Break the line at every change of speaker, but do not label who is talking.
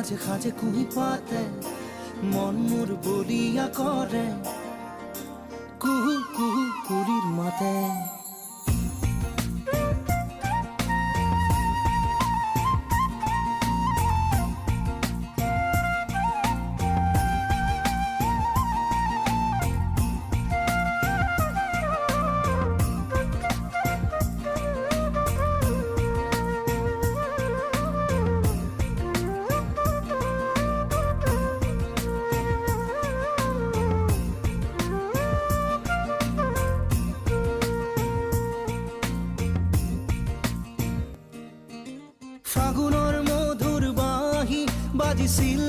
খাজে খাজে কুহি পাতে মন মোর বলিয়া করে কুহু কুহু কুড়ির মাতে। ফাগুনৰ মধুৰ বাঁহী বাজিছিল